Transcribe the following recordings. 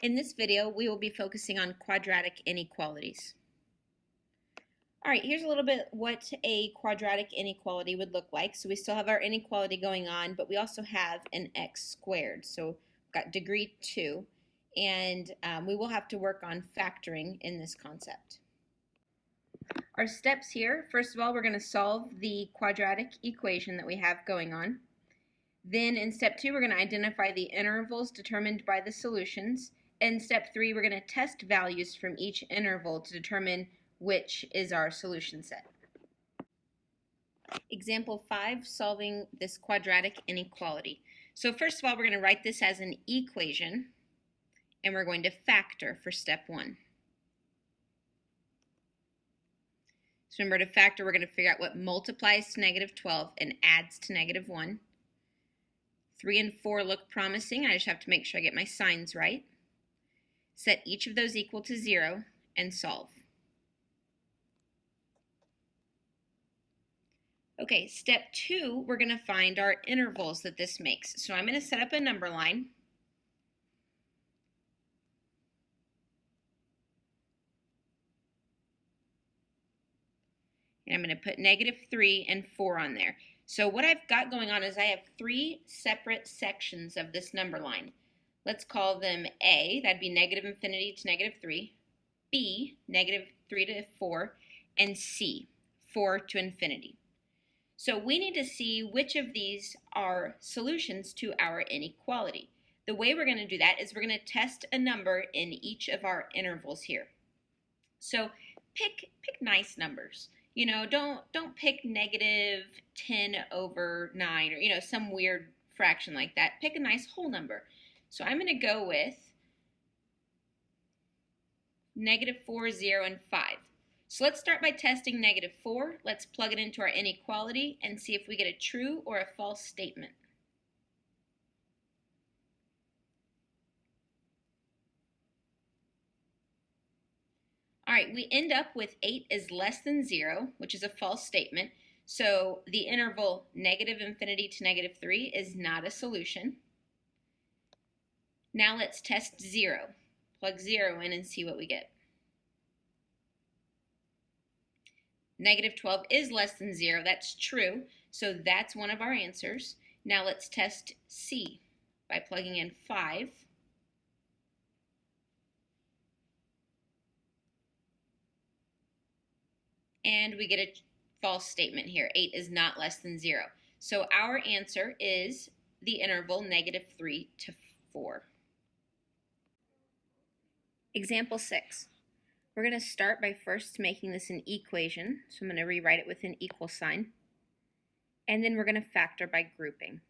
In this video, we will be focusing on quadratic inequalities. All right, here's a little bit what a quadratic inequality would look like. So we still have our inequality going on, but we also have an x squared. So we've got degree 2, and we will have to work on factoring in this concept. Our steps here, first of all, we're going to solve the quadratic equation that we have going on. Then in step 2, we're going to identify the intervals determined by the solutions. In step 3, we're going to test values from each interval to determine which is our solution set. Example 5, solving this quadratic inequality. So first of all, we're going to write this as an equation, and we're going to factor for step 1. So remember, to factor, we're going to figure out what multiplies to negative 12 and adds to negative 1. 3 and 4 look promising. I just have to make sure I get my signs right. Set each of those equal to 0 and solve. Okay, step 2, we're going to find our intervals that this makes. So I'm going to set up a number line. And I'm going to put negative 3 and 4 on there. So what I've got going on is I have 3 separate sections of this number line. Let's call them A, that'd be negative infinity to negative 3, B, negative 3 to 4, and C, 4 to infinity. So we need to see which of these are solutions to our inequality. The way we're going to do that is we're going to test a number in each of our intervals here. So pick nice numbers. You know, don't pick negative 10 over 9 or, some weird fraction like that. Pick a nice whole number. So I'm going to go with negative 4, 0, and 5. So let's start by testing negative 4. Let's plug it into our inequality and see if we get a true or a false statement. All right, we end up with 8 is less than 0, which is a false statement. So the interval negative infinity to negative 3 is not a solution. Now let's test 0. Plug 0 in and see what we get. Negative 12 is less than 0. That's true. So that's one of our answers. Now let's test C by plugging in 5. And we get a false statement here. 8 is not less than 0. So our answer is the interval negative 3 to 4. Example 6. We're going to start by first making this an equation. So I'm going to rewrite it with an equal sign. And then we're going to factor by grouping.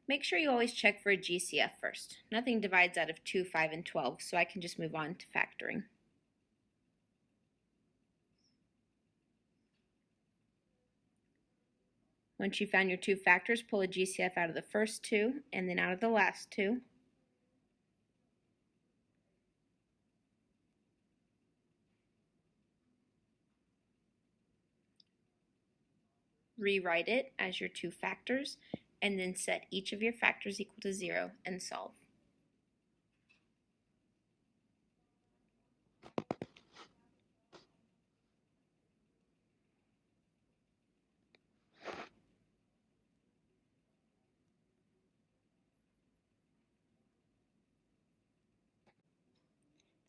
Make sure you always check for a GCF first. Nothing divides out of 2, 5, and 12, so I can just move on to factoring. Once you found your 2 factors, pull a GCF out of the first 2 and then out of the last 2. Rewrite it as your 2 factors, and then set each of your factors equal to 0 and solve.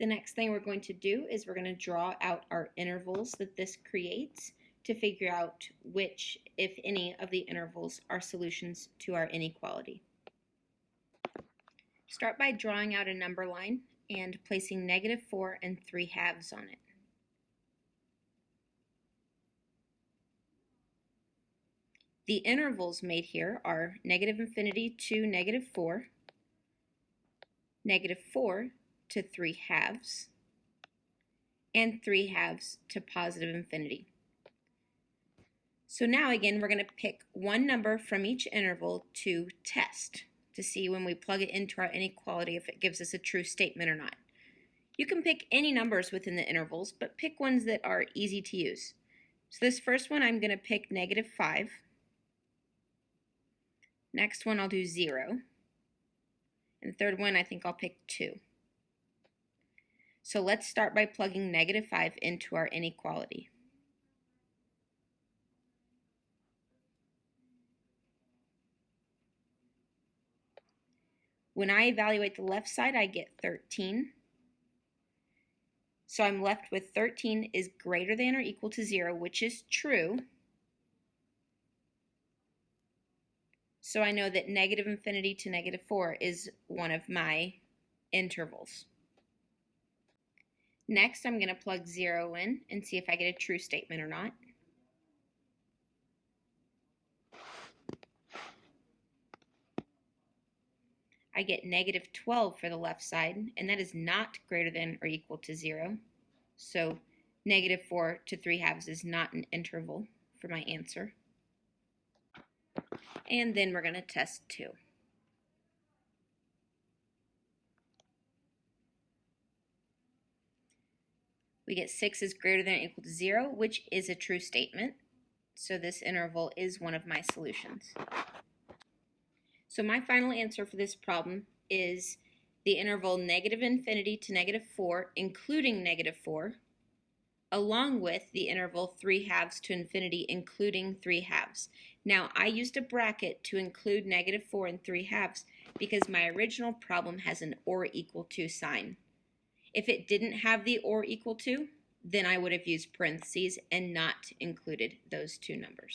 The next thing we're going to do is we're going to draw out our intervals that this creates to figure out which, if any, of the intervals are solutions to our inequality. Start by drawing out a number line and placing negative 4 and 3/2 on it. The intervals made here are negative infinity to negative 4, negative 4 to 3/2, and 3/2 to positive infinity. So now again, we're going to pick one number from each interval to test, to see when we plug it into our inequality if it gives us a true statement or not. You can pick any numbers within the intervals, but pick ones that are easy to use. So this first one, I'm going to pick negative 5. Next one, I'll do 0. And the third one, I think I'll pick 2. So let's start by plugging -5 into our inequality. When I evaluate the left side, I get 13. So I'm left with 13 is greater than or equal to 0, which is true. So I know that -infinity to -4 is one of my intervals. Next, I'm going to plug 0 in and see if I get a true statement or not. I get -12 for the left side, and that is not greater than or equal to 0. So -4 to 3/2 is not an interval for my answer. And then we're going to test 2. We get 6 is greater than or equal to 0, which is a true statement. So this interval is one of my solutions. So my final answer for this problem is the interval -infinity to -4, including -4, along with the interval 3/2 to infinity, including 3/2. Now, I used a bracket to include -4 and 3/2 because my original problem has an or equal to sign. If it didn't have the or equal to, then I would have used parentheses and not included those two numbers.